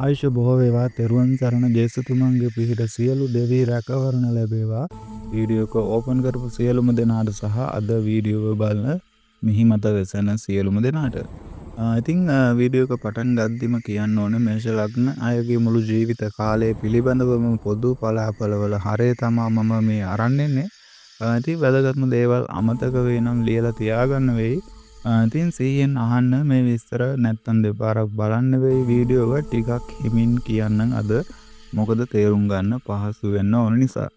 ආයුෂ බොහෝ වේවා. තෙරුවන් සරණ. ජේසුතුමන්ගේ පිහිට සියලු දෙවි රැකවරණ ලැබේවා. වීඩියෝ එක ඕපන් කරපු සියලුම දෙනාට සහ අද වීඩියෝ බලන මිහිමත වෙසෙන සියලුම දෙනාට. ඉතින් වීඩියෝ එක පටන් ගද්දිම කියන්න ඕනේ මේෂ ලග්න අයගේ මුළු ජීවිත කාලය පිළිබඳවම පොදු පලාපලවල හරය තමා මම මේ අරන් එන්නේ. ඉතින් වැදගත්ම දේවල් අමතක වෙයි නම් ලියලා තියාගන්න වෙයි. ඉතින් සිහියෙන් අහන්න මේ විස්තර නැත්තම් දෙපාරක් බලන්න වෙයි වීඩියෝ එක ටිකක් හිමින් කියන්නම් අද මොකද තේරුම් ගන්න පහසු වෙන්න ඕන නිසා.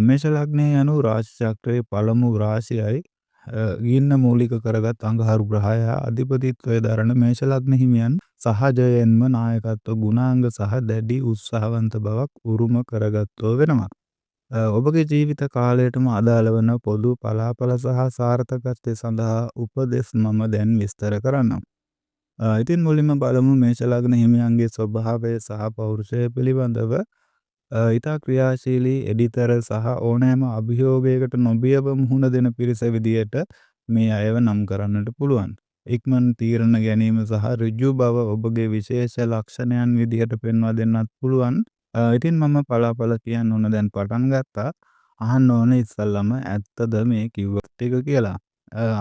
මේෂ ලග්නයේ යනු රාශි චක්‍රයේ පළමු රාශියයි ගින්න මූලික කරගත් අඟහරු ග්‍රහය අධිපතිත්වයේ දරන මේෂ ලග්න හිමියන් සහජයෙන්ම නායකත්ව ගුණාංග සහ දැඩි උත්සාහවන්ත බවක් උරුම කරගත්තෝ වෙනවා. ඔබගේ ජීවිත කාලයටම අදාළ වන පොදු පලාපල සහ සාර්ථකත්වය සඳහා උපදෙස් මම දැන් විස්තර කරන්නම්. ඉතින් මුලින්ම බලමු මේෂ ලග්න හිමියන්ගේ ස්වභාවය සහ පෞරුෂය පිළිබඳව. ඉතා ක්‍රියාශීලී එඩිතර සහ ඕනෑම අභියෝගයකට නොබියව මුහුණ දෙන පිරිස විදියට මේ අයව නම් කරන්නට පුළුවන්. ඉක්මන් තීරණ ගැනීම සහ ඍජු බව ඔබගේ විශේෂ ලක්ෂණයන් විදිහට පෙන්වා දෙන්නත් පුළුවන්. ඉතින් මම පලාපල කියන්න ඕන දැන් පටන් ගත්තා. අහන්න ඕන ඉස්සල්ලාම ඇත්තද මේ කිව්වත් ටික කියලා.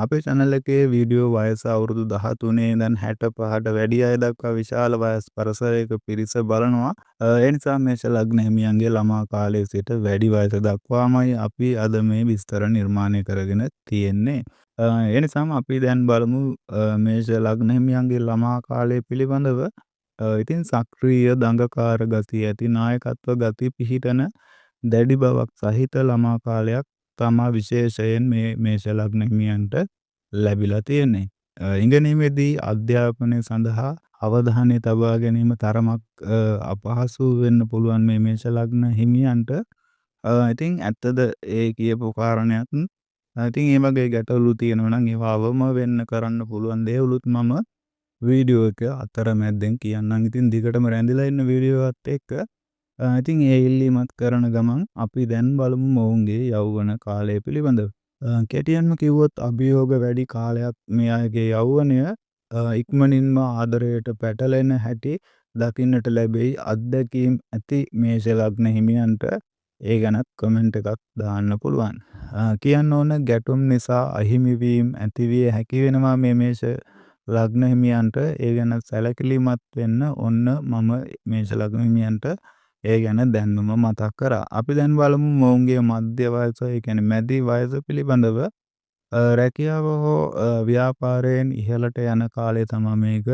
අපේ channel එකේ වීඩියෝ වයස අවුරුදු 13 ඉඳන් 65ට වැඩි අය දක්වා විශාල වයස් පරසරයක පිරිස බලනවා. ඒ නිසා මේෂ ලග්න හිමියන්ගේ ළමා කාලයේ සිට වැඩි වයස දක්වාමයි අපි අද මේ විස්තර නිර්මාණය කරගෙන තියෙන්නේ. ඒ නිසාම අපි දැන් බලමු මේෂ ලග්න හිමියන්ගේ ළමා කාලය පිළිබඳව. ඉතින් සක්‍රීය දඟකාර ගතිය ඇති නායකත්ව ගති පිහිටන දැඩි බවක් සහිත ළමා කාලයක් තමා විශේෂයෙන් මේ මේෂ ලග්න හිමියන්ට ලැබිලා තියෙන්නේ. ඉගෙනීමේදී අධ්‍යාපනය සඳහා අවධානය තබා ගැනීම තරමක් අපහසු වෙන්න පුළුවන් මේ මේෂ ලග්න හිමියන්ට. ඉතින් ඇත්තද ඒ කියපු කාරණයක්. ඉතින් මේ වගේ ගැටලු තියෙනවා නම් ඒවා අවම වෙන්න කරන්න පුළුවන් දේවලුත් මම වීඩියෝ එක අතරමැද්දෙන් කියන්නම්. ඉතින් දිගටම රැඳිලා ඉන්න වීඩියෝ එකත් එක්ක. ඉතින් ඒ ඉල්ලීමත් කරන ගමන් අපි දැන් බලමු මොවුන්ගේ යෞවන කාලය පිළිබඳව. කෙටියෙන්ම කිව්වොත් අභියෝග වැඩි කාලයක් මේ අයගේ යෞවනය ඉක්මනින්ම ආදරයට පැටලෙන හැටි දකින්නට ලැබෙයි. අත්දැකීම් ඇති මේෂ ලග්න හිමියන්ට ඒ ගැනත් කමෙන්ට් එකක් දාන්න පුළුවන්. කියන්න ඕන ගැටුම් නිසා අහිමි වීම ඇතිවිය හැකි වෙනවා මේ මේෂ ලග්න හිමියන්ට. ඒ ගැන සැලකිලිමත් වෙන්න ඔන්න මම මේෂ ලග්න හිමියන්ට ඒ ගැන දැන්වම මතක් කරා. අපි දැන් බලමු මොවුන්ගේ මධ්‍ය වයස, ඒ කියන්නේ මැදි වයස පිළිබඳව. රැකියාව හෝ ව්‍යාපාරයෙන් ඉහළට යන කාලය තමයි මේක.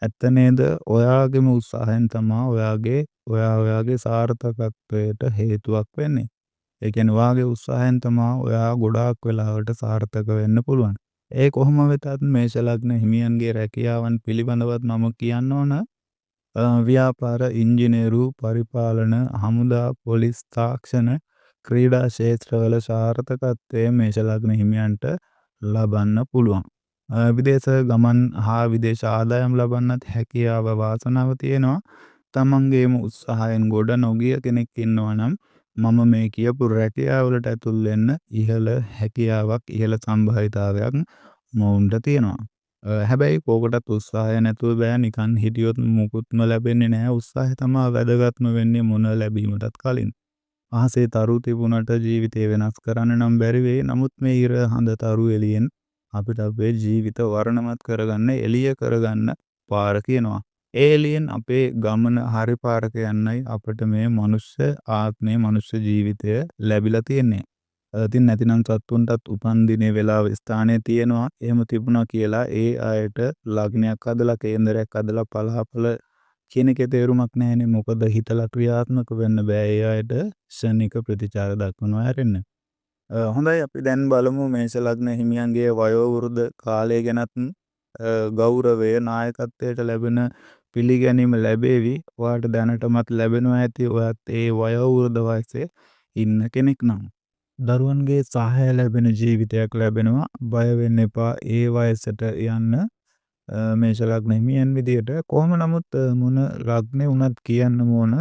ඇත්ත නේද? ඔයාගේම උත්සාහයෙන් තමයි ඔයාගේ සාර්ථකත්වයට හේතුවක් වෙන්නේ. ඒ කියන්නේ ඔයාගේ උත්සාහයෙන් තමයි ඔයා ගොඩාක් වෙලාවට සාර්ථක වෙන්න පුළුවන්. ඒ කොහොම වෙතත් මේෂ ලග්න හිමියන්ගේ රැකියාවන් පිළිබඳවත් මම කියන්න ඕන. ව්‍යාපාර, ඉංජිනේරු, පරිපාලන, හමුදා, පොලිස්, තාක්ෂණ, ක්‍රීඩා ක්ෂේත්‍රවල සාර්ථකත්වය මේෂ ලග්න හිමියන්ට ලබන්න පුළුවන්. විදේශ ගමන් හා විදේශ ආදායම් ලබන්නත් හැකියාව වාසනාව තියෙනවා. තමන්ගේම උත්සාහයෙන් ගොඩ නොගිය කෙනෙක් ඉන්නවා නම් මම මේ කියපු රැකියාවලට ඇතුල් වෙන්න ඉහළ හැකියාවක්, ඉහළ සම්භාවිතාවයක් මොවුන්ට තියෙනවා. හැබැයි කෝකටත් උත්සාහය නැතුව බෑ. නිකන් හිටියොත් මුකුත්ම ලැබෙන්නේ නැහැ. උත්සාහය තමයි වැදගත්ම වෙන්නේ මොන ලැබීමටත් කලින්. අහසේ තරු තිබුණට ජීවිතය වෙනස් කරන්න නම් බැරි වෙයි. නමුත් මේ ඉර හඳ තරු එළියෙන් අපිට අපේ ජීවිත වර්ණමත් කරගන්න, එළිය කරගන්න පාර කියනවා. ඒ එළියෙන් අපේ ගමන හරි පාරක යන්නයි අපිට මේ මනුෂ්‍ය ආත්මය, මනුෂ්‍ය ජීවිතය ලැබිලා තියෙන්නේ. ඉතින් නැතිනම් සත්තුන්ටත් උපන් දිනේ වෙලාව ස්ථානය තියෙනවා. එහෙම තිබුණා කියලා ඒ අයට ලග්නයක් හදලා කේන්දරයක් හදලා පලාපල කියන එකේ තේරුමක් නැහැනේ. මොකද හිතලා ක්‍රියාත්මක වෙන්න බෑ ඒ අයට ශනික ප්‍රතිචාර දක්වනවා හැරෙන්න. හොඳයි අපි දැන් බලමු මේෂ ලග්න හිමියන්ගේ වයෝවෘද්ධ කාලය ගැනත්. ගෞරවය, නායකත්වයට ලැබෙන පිළිගැනීම ලැබේවි. ඔයාට දැනටමත් ලැබෙනවා ඇති. ඔයත් ඒ වයෝවෘද්ධ වයසේ ඉන්න කෙනෙක් නම්. දරුවන්ගේ සහාය ලැබෙන ජීවිතයක් ලැබෙනවා. බය වෙන්න එපා ඒ වයසට යන්න. මේෂ ලග්න හිමියන් විදියට කොහොම නමුත් මොන ලග්නේ වුණත් කියන්න ඕන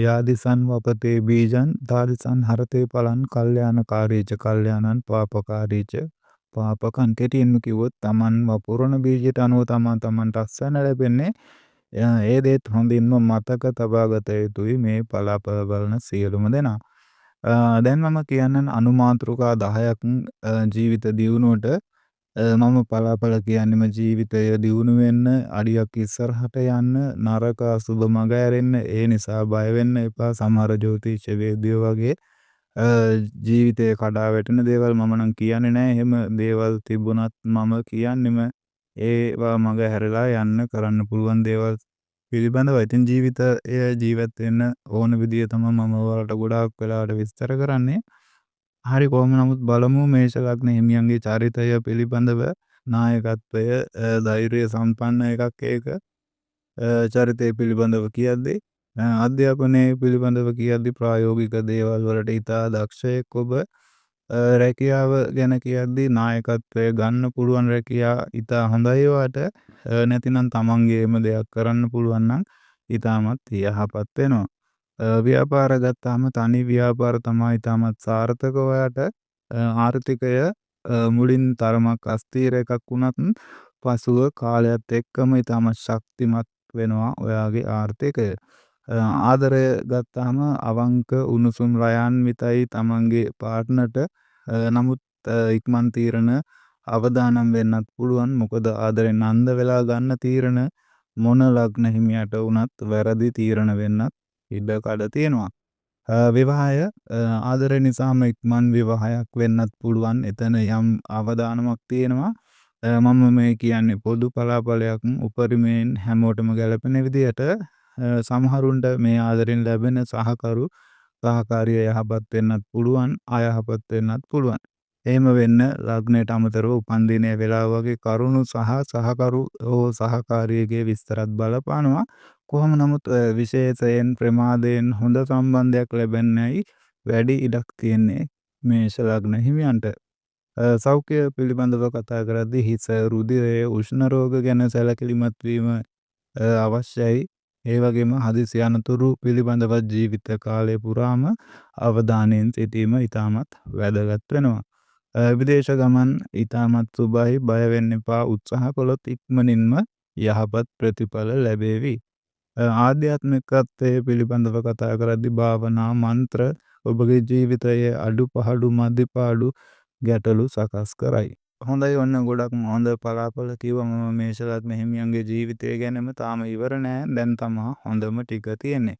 යාදිසන් වපතේ බීජන් තාදිසන් හරතේ පලන් කල්යාණකාරීච කල්යාණන් පාපකාරීච පාපකන්. කෙටියෙන්ම කිව්වොත් තමන් වපුරන බීජයට අනුව තමන්ට අස්වැන්න ලැබෙන්නේ. ඒ දේත් හොඳින්ම මතක තබාගත යුතුයි මේ පලාපල බලන සියලුම දෙනා. දැන් මම කියන්නම් අනුමාතෘකා 10ක් ජීවිත දියුණුවට. මම පලාපල කියන්නෙම ජීවිතය දියුණු වෙන්න, අඩියක් ඉස්සරහට යන්න, නරක අසුබ මඟ ඇරෙන්න. ඒ නිසා බය වෙන්න එපා. සමහර ජ්‍යොතිෂ වේදියෝ වගේ ජීවිතේ කඩා වැටෙන දේවල් මම නම් කියන්නේ නැහැ. එහෙම දේවල් තිබුණත් මම කියන්නෙම ඒවා මඟ හැරලා යන්න කරන්න පුළුවන් දේවල් පිළිබඳව. ඉතින් ජීවිතය ජීවත් වෙන්න ඕන විදිය තමයි මම ඔයාලට ගොඩාක් වෙලාවට විස්තර කරන්නේ. හරි කොහොම නමුත් බලමු මේෂ ලග්න හිමියන්ගේ චරිතය පිළිබඳව. නායකත්වය ධෛර්ය සම්පන්න එකක් ඒක. චරිතය පිළිබඳව කියද්දී අධ්‍යාපනය පිළිබඳව කියද්දී ප්‍රායෝගික දේවල් වලට ඉතා දක්ෂයෙක් ඔබ. රැකියාව ගැන කියද්දී නායකත්වය ගන්න පුළුවන් රැකියා ඉතා හොඳයි ඔයාට. නැතිනම් තමන්ගේම දෙයක් කරන්න පුළුවන් නම් ඉතාමත් යහපත් වෙනවා. ව්‍යාපාර ගත්තාම තනි ව්‍යාපාර තමයි ඉතාමත් සාර්ථක ඔයාට. ආර්ථිකය මුලින් තරමක් අස්ථීර එකක් වුණත් පසුව කාලයත් එක්කම ඉතාමත් ශක්තිමත් වෙනවා ඔයාගේ ආර්ථිකය. ආදරය ගත්තාම අවංක උණුසුම් රයාන්විතයි තමන්ගේ පාර්ට්නර්ට. නමුත් ඉක්මන් තීරණ අවදානම් වෙන්නත් පුළුවන්. මොකද ආදරෙන් අන්ධ වෙලා ගන්න තීරණ මොන ලග්න හිමියට වුණත් වැරදි තීරණ වෙන්නත් ඉඩ කඩ තියෙනවා. විවාහය ආදරය නිසාම ඉක්මන් විවාහයක් වෙන්නත් පුළුවන්. එතන යම් අවදානමක් තියෙනවා. මම මේ කියන්නේ පොදු පලාපලයක් උපරිමයෙන් හැමෝටම ගැලපෙන විදිහට. සමහරුන්ට මේ ආදරෙන් ලැබෙන සහකරු සහකාරිය යහපත් වෙන්නත් පුළුවන්, අයහපත් වෙන්නත් පුළුවන්. එහෙම වෙන්න ලග්නයට අමතරව උපන්දිනය වෙලාව වගේ කරුණු සහ සහකරු සහකාරියගේ විස්තරත් බලපානවා. කොහොම නමුත් විශේෂයෙන් ප්‍රමාදයෙන් හොඳ සම්බන්ධයක් ලැබෙන්නයි වැඩි ඉඩක් තියෙන්නේ මේෂ ලග්න හිමියන්ට. සෞඛ්‍ය පිළිබඳව කතා කරද්දී හිස, රුධිරය, උෂ්ණ රෝග ගැන සැලකිලිමත් වීම අවශ්‍යයි. ඒ වගේම හදිසි අනතුරු පිළිබඳව ජීවිත කාලය පුරාම අවධානයෙන් සිටීම ඉතාමත් වැදගත් වෙනවා. විදේශ ගමන් ඉතාමත් සුබයි. බය වෙන්න එපා. උත්සාහ කළොත් ඉක්මනින්ම යහපත් ප්‍රතිඵල ලැබේවි. ආධ්‍යාත්මිකත්වය පිළිබඳව කතා කරද්දී භාවනා, මන්ත්‍ර ඔබගේ ජීවිතයේ අඩුපාඩු, මදිපාඩු, ගැටලු සකස් කරයි. හොඳයි ඔන්න ගොඩක් හොඳ පලාපල කිව්වා මම මේෂ ලග්න හිමියන්ගේ ජීවිතය ගැනම. තාම ඉවර නෑ. දැන් තමා හොඳම ටික තියෙන්නේ.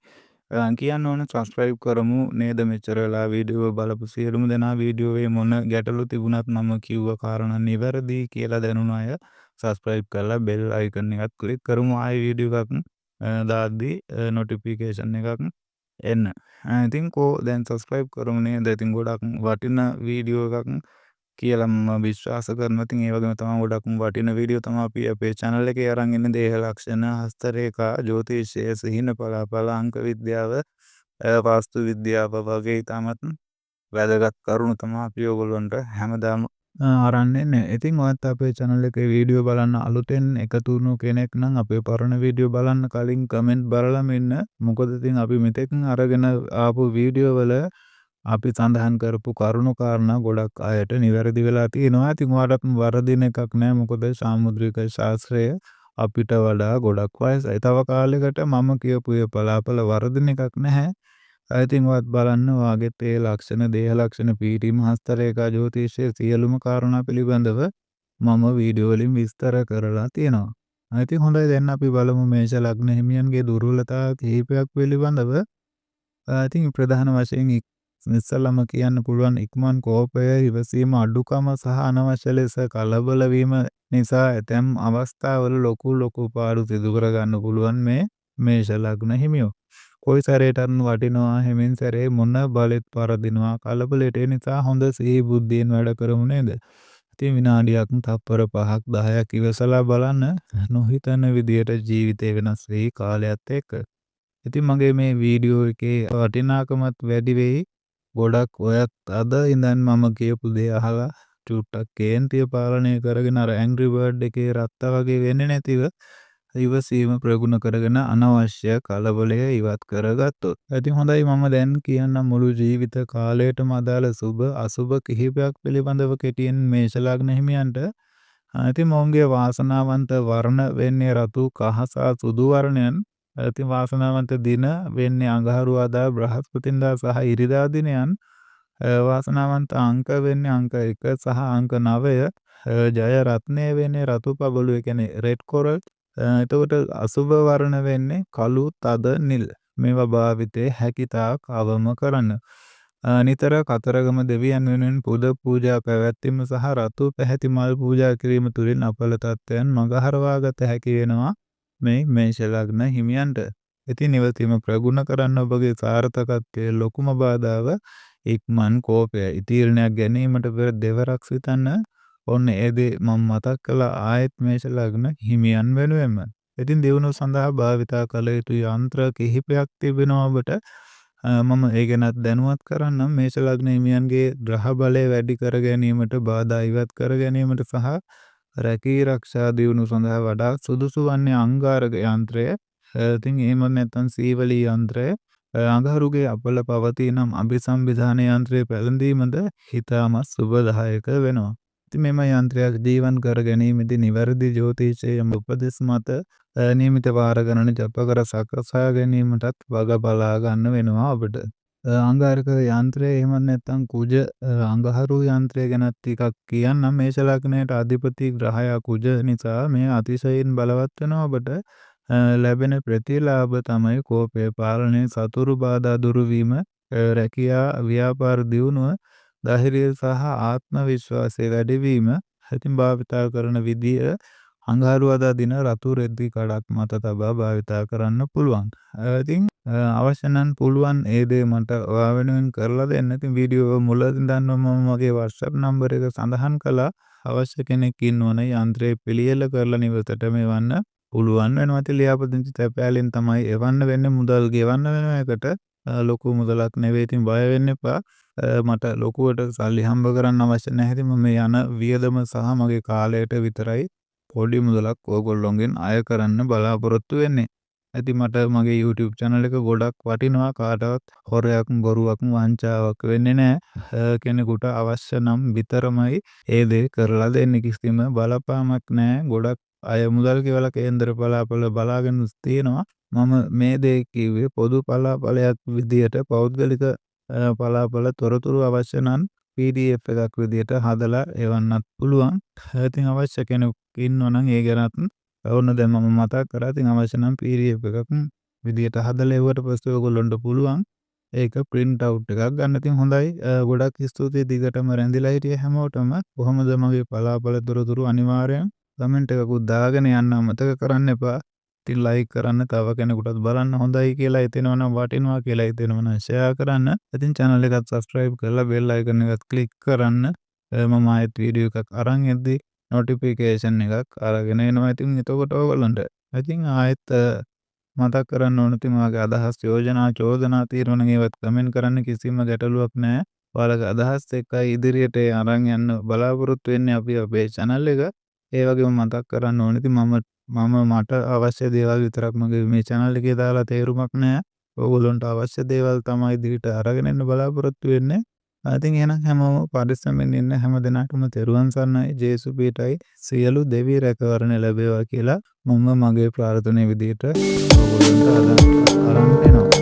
කියන්න ඕන සබස්ක්‍රයිබ් කරමු නේද? මෙච්චර වෙලා වීඩියෝ බලපු සියලුම දෙනා වීඩියෝවේ මොන ගැටලු තිබුණත් මම කිව්ව කාරණා නිවැරදි කියලා දැනුණ අය සබස්ක්‍රයිබ් කරලා බෙල් අයිකන් එකත් ක්ලික් කරමු. ආයෙ වීඩියෝ එකක් දාද්දී නොටිෆිකේෂන් එකක් එන්න. ඉතින් දැන් සබස්ක්‍රයිබ් කරමු නේද? ඉතින් ගොඩක් වටින වීඩියෝ එකක් කියලා මම විශ්වාස කරනවා. ඉතින් ඒ වගේම තමයි ගොඩක් වටින වීඩියෝ තමයි අපි අපේ channel එකේ අරන් ඉන්නේ. දේහ ලක්ෂණ, හස්ත රේඛා, ජ්‍යොතිෂය, සිහින පලාපල, අංක විද්‍යාව, වාස්තු විද්‍යාව වගේ ඉතාමත් වැදගත් කරුණු තමයි අපි ඔයගොල්ලන්ට හැමදාම අරන් එන්නේ. ඉතින් ඔයත් අපේ channel එකේ වීඩියෝ බලන්න අලුතෙන් එකතු වුණු කෙනෙක් නම් අපේ පරණ වීඩියෝ බලන්න කලින් කමෙන්ට් බලලම ඉන්න. මොකද ඉතින් අපි මෙතෙක් අරගෙන ආපු වීඩියෝ වල අපි සඳහන් කරපු කරුණු කාරණා ගොඩක් අයට නිවැරදි වෙලා තියෙනවා. ඉතින් ඔයාලට වරදින එකක් නෑ. මොකද සාමුද්‍රික ශාස්ත්‍රය අපිට වඩා ගොඩක් වයසයි. තව කාලෙකට මම කියපු ඒ පලාපල වරදින එකක් නැහැ. ඉතින් ඔයත් බලන්න ඔයාගෙත් ඒ ලක්ෂණ, දේහ ලක්ෂණ, පීඨීම, හස්ත රේඛා, ජ්‍යොතිෂයේ සියලුම කාරණා පිළිබඳව මම වීඩියෝ වලින් විස්තර කරලා තියෙනවා. ඉතින් හොඳයි දැන් අපි බලමු මේෂ ලග්න හිමියන්ගේ දුර්වලතා කිහිපයක් පිළිබඳව. ඉතින් ප්‍රධාන වශයෙන් ඉස්සෙල්ලාම කියන්න පුළුවන් ඉක්මන් කෝපය, ඉවසීම අඩුකම සහ අනවශ්‍ය ලෙස කලබල වීම නිසා ඇතැම් අවස්ථාවල ලොකු පාඩු සිදු කර ගන්න පුළුවන් මේ මේෂ ලග්න හිමියෝ. කොයි සැරේටත් වටිනවා හැමින් සැරේ මොන බලෙත් පරදිනවා. කලබලයට ඒ නිසා හොඳ සිහි බුද්ධියෙන් වැඩ කරමු නේද? ඉතින් විනාඩියක් තප්පර 5ක් 10ක් ඉවසලා බලන්න නොහිතන විදියට ජීවිතේ වෙනස් වෙයි කාලයත් එක්ක. ඉතින් මගේ මේ වීඩියෝ එකේ වටිනාකමත් වැඩි වෙයි. ගොඩක් ඔයත් අද ඉඳන් මම කියපු දේ අහලා චුට්ටක් කේන්තිය පාලනය කරගෙන අර ඇන්ග්‍රි බර්ඩ් එකේ රත්ත වගේ වෙන්නේ නැතිව ඉවසීම ප්‍රගුණ කරගෙන අනවශ්‍ය කලබලය ඉවත් කරගත්තොත්. ඉතින් හොඳයි මම දැන් කියන්නම් මුළු ජීවිත කාලයටම අදාළ සුබ අසුබ කිහිපයක් පිළිබඳව කෙටියෙන් මේෂ ලග්න හිමියන්ට. ඉතින් මොවුන්ගේ වාසනාවන්ත වර්ණ වෙන්නේ රතු, කහ සහ සුදු වර්ණයන්. ඉතින් වාසනාවන්ත දින වෙන්නේ අඟහරුවාදා, බ්‍රහස්පතින්දා සහ ඉරිදා දිනයන්. වාසනාවන්ත අංක වෙන්නේ අංක 1 සහ අංක 9. ජය රත්නය වෙන්නේ රතු පබළු, ඒ කියන්නේ රෙඩ් කොරල්. එතකොට අසුභ වර්ණ වෙන්නේ කළු, තද නිල්. මේවා භාවිතේ හැකිතාක් අවම කරන්න. නිතර කතරගම දෙවියන් වෙනුවෙන් පුද පූජා පැවැත්වීම සහ රතු පැහැති මල් පූජා කිරීම තුළින් අපල තත්ත්වයන් මගහරවා ගත හැකි වෙනවා මේ මේෂ ලග්න හිමියන්ට. ඉතින් නිවසේම ප්‍රගුණ කරන්න ඔබගේ සාර්ථකත්වයේ ලොකුම බාධාව ඉක්මන් කෝපයයි. තීරණයක් ගැනීමට පෙර දෙවරක් සිතන්න. ඔන්න ඒ දේ මම මතක් කළා ආයෙත් මේෂ ලග්න හිමියන් වෙනුවෙන්ම. ඉතින් දියුණුව සඳහා භාවිතා කළ යුතු යන්ත්‍ර කිහිපයක් තිබෙනවා ඔබට. මම ඒ ගැනත් දැනුවත් කරන්නම්. මේෂ ලග්න හිමියන්ගේ ග්‍රහ බලය වැඩි කර ගැනීමට, බාධා ඉවත් කර ගැනීමට සහ රැකී ආරක්ෂා දියුණුව සඳහා වඩා සුදුසු වන්නේ අංගාරක යන්ත්‍රය. ඉතින් එහෙම නැත්නම් සීවලී යන්ත්‍රය. අඟහරුගේ අපල පවතිනම් අභිසම්විධාන යන්ත්‍රයේ පැළඳීමද හිතාමත් සුබදායක වෙනවා. ඉතින් මෙම යන්ත්‍රයක් ජීවන් කර ගැනීමේදී නිවැරදි ජ්‍යොතිෂයේ උපදෙස් මත නියමිත වාර ගණන ජප කර සකසා ගැනීමටත් වග බලා ගන්න වෙනවා ඔබට. අංගාරක යන්ත්‍රය එහෙම නැත්නම් කුජ අඟහරු යන්ත්‍රය ගැන ටිකක් කියන්නම්. මේෂ ලග්නයට අධිපති ග්‍රහයා කුජ නිසා මේ අතිශයින් බලවත් වෙනවා ඔබට. ලැබෙන ප්‍රතිලාභ තමයි කෝපය, පාලනය, සතුරු බාධා දුරු වීම, රැකියා ව්‍යාපාර දියුණුව, ධෛර්යය සහ ආත්ම විශ්වාසය වැඩි වීම. ඉතින් භාවිතා කරන විදිය අඟහරුවාදා දින රතු රෙද්දි කඩක් මත තබා භාවිතා කරන්න පුළුවන්. ඉතින් අවශ්‍ය නම් පුළුවන් ඒ දේ මට ඔයා වෙනුවෙන් කරලා දෙන්න. ඉතින් වීඩියෝ මුලදී ඉඳන්ම මම මගේ WhatsApp නම්බර එක සඳහන් කළා. අවශ්‍ය කෙනෙක් ඉන්නවනේ යන්ත්‍රය පිළියෙල කරලා නිවසට මෙවන්න පුළුවන් වෙනවා. ඉතින් ලියාපදිංචි තැපෑලෙන් තමයි එවන්න වෙන්නේ. මුදල් ගෙවන්න වෙනවා. ඒකට ලොකු මුදලක් නෙවෙයි. ඉතින් බය වෙන්න එපා. මට ලොකුවට සල්ලි හම්බ කරන්න අවශ්‍ය නැහැ. ඉතින් මම යන වියදම සහ මගේ කාලයට විතරයි පොඩි මුදලක් ඕගොල්ලොන්ගෙන් අය කරන්න බලාපොරොත්තු වෙන්නේ. ඉතින් මට මගේ YouTube channel එක ගොඩක් වටිනවා. කාටවත් හොරයක්, බොරුවක්, වංචාවක් වෙන්නේ නැහැ. කෙනෙකුට අවශ්‍ය නම් විතරමයි ඒ දේ කරලා දෙන්නේ. කිසිම බලපෑමක් නැහැ. ගොඩක් අය මුදල් ගෙවලා කේන්දර පලාපල බලාගෙන තියෙනවා. මම මේ දේ කිව්වේ පොදු පලාපලයක් විදියට, පෞද්ගලික පලාපල තොරතුරු අවශ්‍ය නම් PDF එකක් විදියට හදලා එවන්නත් පුළුවන්. ඉතින් අවශ්‍ය කෙනෙක් ඉන්නවනම් ඒ ගැනත් ඔන්න දැන් මම මතක් කරා. ඉතින් අවශ්‍ය නම් PDF එකක් විදියට හදලා එවුවට පස්සේ ඔයගොල්ලන්ට පුළුවන් ඒක print out එකක් ගන්න. ඉතින් හොඳයි. ගොඩක් ස්තුතියි දිගටම රැඳිලා හිටිය හැමෝටම. කොහොමද මගේ පලාපල තොරතුරු අනිවාර්යෙන් කමෙන්ට් එකකුත් දාගෙන යන්න අමතක කරන්න එපා. ඉතින් ලයික් කරන්න, තව කෙනෙකුටත් බලන්න හොඳයි කියලා හිතෙනවා නම්, වටිනවා කියලා හිතෙනවා නම් ෂෙයා කරන්න. ඉතින් channel එකත් subscribe කරලා bell icon එකත් click කරන්න. මම ආයෙත් වීඩියෝ එකක් අරන් එද්දි notification එකක් අරගෙන එනවා. ඉතින් එතකොට ඔයගොල්ලන්ට ඉතින් ආයෙත් මතක් කරන්න ඕන. ඉතින් ඔයාගේ අදහස්, යෝජනා, චෝදනා තියෙනවා නම් ඒවත් කමෙන්ට් කරන්න. කිසිම ගැටලුවක් නැහැ. ඔයාලගේ අදහස් එක්කයි ඉදිරියට අරන් යන්න බලාපොරොත්තු වෙන්නේ අපි අපේ channel එක. ඒ වගේම මතක් කරන්න ඕනේ. ඉතින් මට අවශ්‍ය දේවල් විතරක් මගේ මේ channel එකේ දාලා තේරුමක් නැහැ. ඕගොල්ලන්ට අවශ්‍ය දේවල් තමයි ඉදිරියට අරගෙන එන්න බලාපොරොත්තු වෙන්නේ. ඉතින් එහෙනම් හැමෝම පරිස්සමෙන් ඉන්න. හැම දිනකටම තෙරුවන් සරණයි. ජේසු පීඨයි. සියලු දෙවි රැකවරණ ලැබේවා කියලා මම මගේ ප්‍රාර්ථනාව විදියට ඕගොල්ලන්ට අරන් එනවා.